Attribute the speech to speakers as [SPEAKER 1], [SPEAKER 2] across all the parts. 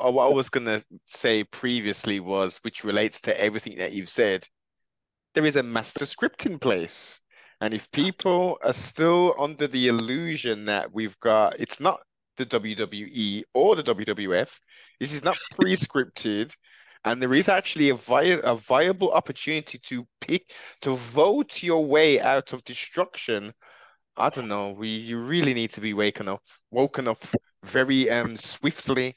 [SPEAKER 1] what I was gonna say previously was, which relates to everything that you've said, there is a master script in place. And if people are still under the illusion that we've got, it's not the WWE or the WWF, this is not pre-scripted, and there is actually a viable opportunity to vote your way out of destruction. I don't know. You really need to be woken up very swiftly.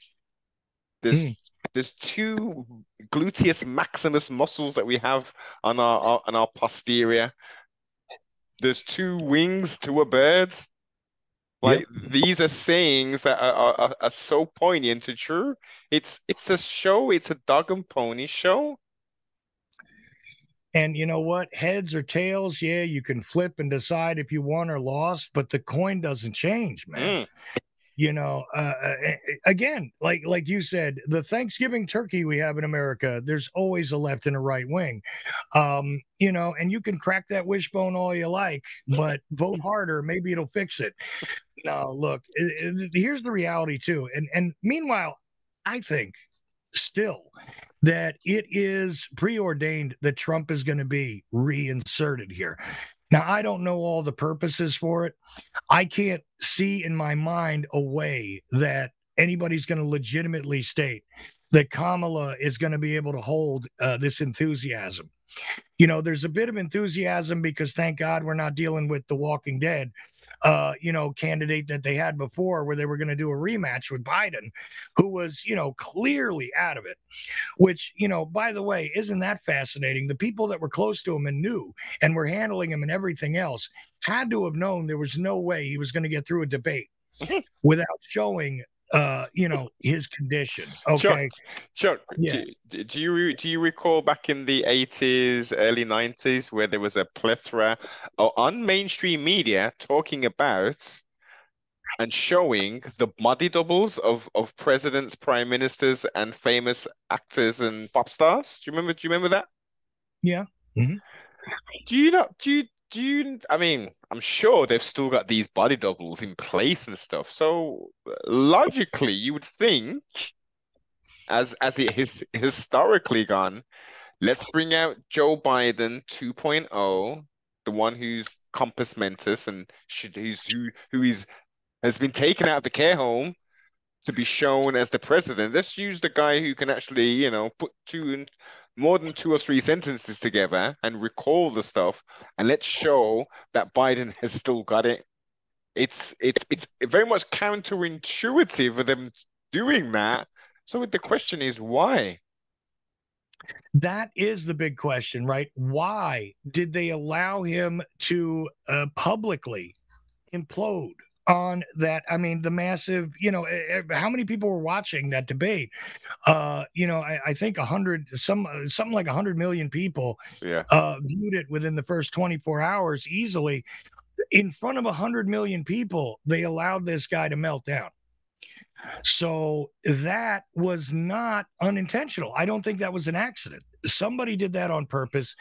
[SPEAKER 2] Mm.
[SPEAKER 1] There's two gluteus maximus muscles that we have on our posterior. There's two wings to a bird.
[SPEAKER 2] Yep.
[SPEAKER 1] Like these are sayings that are so poignant and true. It's a show. It's a dog and pony show.
[SPEAKER 2] And you know what? Heads or tails, yeah, you can flip and decide if you won or lost, but the coin doesn't change, man.
[SPEAKER 1] Mm.
[SPEAKER 2] Again, like you said, the Thanksgiving turkey we have in America, there's always a left and a right wing. And you can crack that wishbone all you like, but vote harder, maybe it'll fix it. No, look, here's the reality too. And meanwhile, I think still that it is preordained that Trump is going to be reinserted here. Now, I don't know all the purposes for it. I can't see in my mind a way that anybody's going to legitimately state that Kamala is going to be able to hold this enthusiasm. There's a bit of enthusiasm because thank God we're not dealing with the Walking Dead, candidate that they had before where they were going to do a rematch with Biden, who was, clearly out of it, which, by the way, isn't that fascinating? The people that were close to him and knew and were handling him and everything else had to have known there was no way he was going to get through a debate without showing, his condition.
[SPEAKER 1] Chuck,
[SPEAKER 2] Okay.
[SPEAKER 1] Chuck,
[SPEAKER 2] Yeah.
[SPEAKER 1] do you recall back in the 80s, early 90s, where there was a plethora on mainstream media talking about and showing the body doubles of presidents, prime ministers, and famous actors and pop stars? Do you remember that?
[SPEAKER 2] Yeah. Mhm.
[SPEAKER 1] Do you not do you I mean, I'm sure they've still got these body doubles in place and stuff. So logically, you would think, as it has historically gone, let's bring out Joe Biden 2.0, the one who's compass mentis and who is has been taken out of the care home to be shown as the president. Let's use the guy who can actually, put more than two or three sentences together and recall the stuff, and let's show that Biden has still got it. It's very much counterintuitive of them doing that. So the question is why?
[SPEAKER 2] That is the big question, right? Why did they allow him to publicly implode on that? I mean, the massive, how many people were watching that debate? I think 100, something like 100 million people
[SPEAKER 1] Yeah.
[SPEAKER 2] viewed it within the first 24 hours easily. In front of 100 million people, they allowed this guy to melt down. So that was not unintentional. I don't think that was an accident. Somebody did that on purpose.